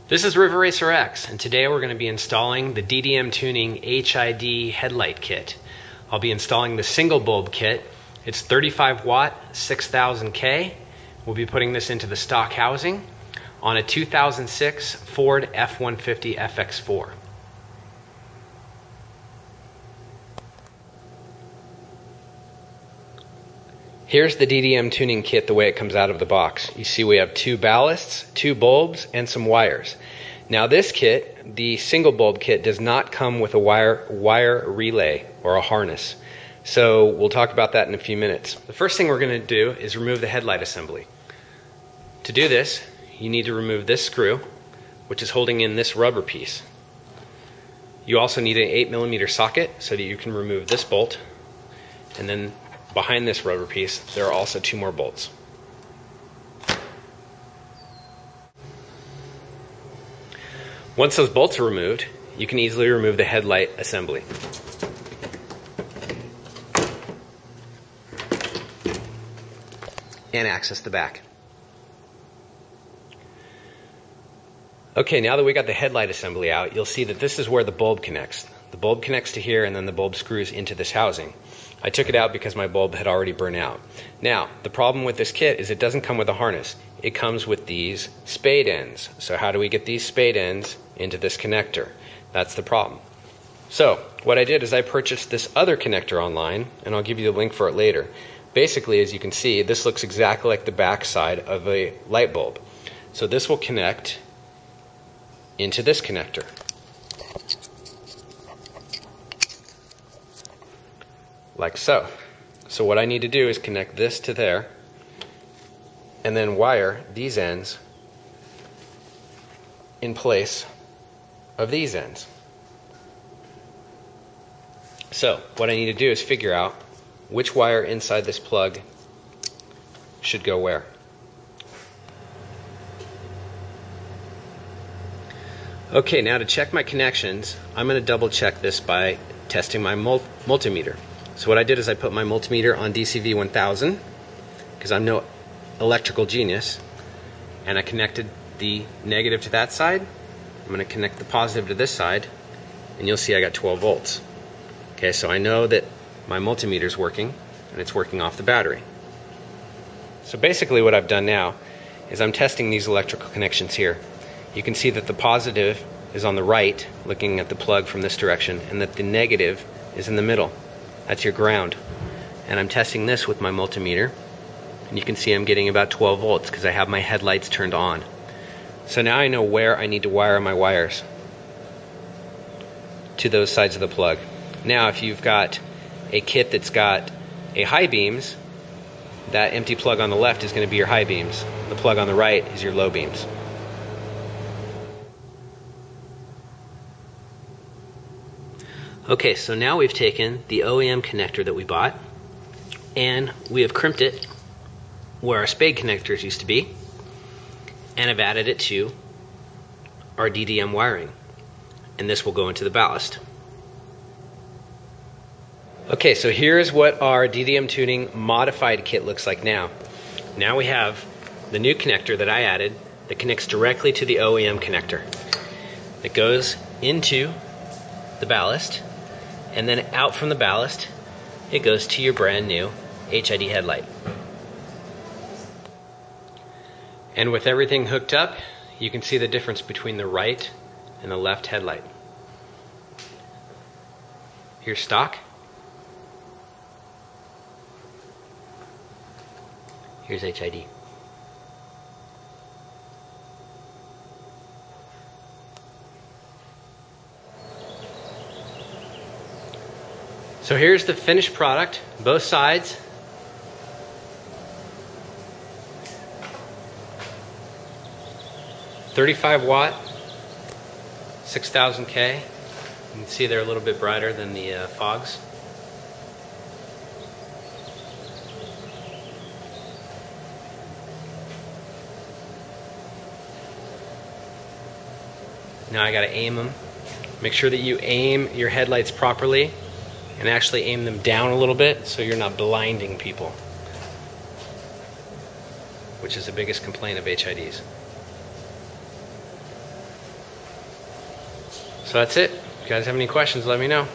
This is River Racer X, and today we're going to be installing the DDM Tuning HID Headlight Kit. I'll be installing the single bulb kit. It's 35 watt, 6000K. We'll be putting this into the stock housing on a 2006 Ford F150 FX4. Here's the DDM tuning kit the way it comes out of the box. You see we have two ballasts, two bulbs, and some wires. Now this kit, the single bulb kit, does not come with a wire relay or a harness. So we'll talk about that in a few minutes. The first thing we're going to do is remove the headlight assembly. To do this, you need to remove this screw, which is holding in this rubber piece. You also need an 8mm socket so that you can remove this bolt, and then behind this rubber piece, there are also two more bolts. Once those bolts are removed, you can easily remove the headlight assembly. And access the back. Okay, now that we got the headlight assembly out, you'll see that this is where the bulb connects. The bulb connects to here, and then the bulb screws into this housing. I took it out because my bulb had already burned out. Now, the problem with this kit is it doesn't come with a harness. It comes with these spade ends. So how do we get these spade ends into this connector? That's the problem. So, what I did is I purchased this other connector online, and I'll give you the link for it later. Basically, as you can see, this looks exactly like the back side of a light bulb. So this will connect into this connector. Like so. So what I need to do is connect this to there and then wire these ends in place of these ends. So what I need to do is figure out which wire inside this plug should go where. Okay, now to check my connections, I'm going to double check this by testing my multimeter. So what I did is I put my multimeter on DCV 1000 because I'm no electrical genius, and I connected the negative to that side. I'm going to connect the positive to this side, and you'll see I got 12 volts. Okay, so I know that my multimeter is working, and it's working off the battery. So basically what I've done now is I'm testing these electrical connections here. You can see that the positive is on the right, looking at the plug from this direction, and that the negative is in the middle. That's your ground. And I'm testing this with my multimeter, and you can see I'm getting about 12 volts because I have my headlights turned on. So now I know where I need to wire my wires to those sides of the plug. Now if you've got a kit that's got a high beams, that empty plug on the left is going to be your high beams. The plug on the right is your low beams. Okay, so now we've taken the OEM connector that we bought and we have crimped it where our spade connectors used to be, and have added it to our DDM wiring, and this will go into the ballast. Okay, so here's what our DDM tuning modified kit looks like now. Now we have the new connector that I added that connects directly to the OEM connector. It goes into the ballast, and then out from the ballast it goes to your brand new HID headlight. And with everything hooked up, you can see the difference between the right and the left headlight. Here's stock. Here's HID. So here's the finished product, both sides. $35 watt, 6000K. You can see they're a little bit brighter than the fogs. Now I gotta aim them. Make sure that you aim your headlights properly and actually aim them down a little bit so you're not blinding people, which is the biggest complaint of HIDs. So that's it. If you guys have any questions, let me know.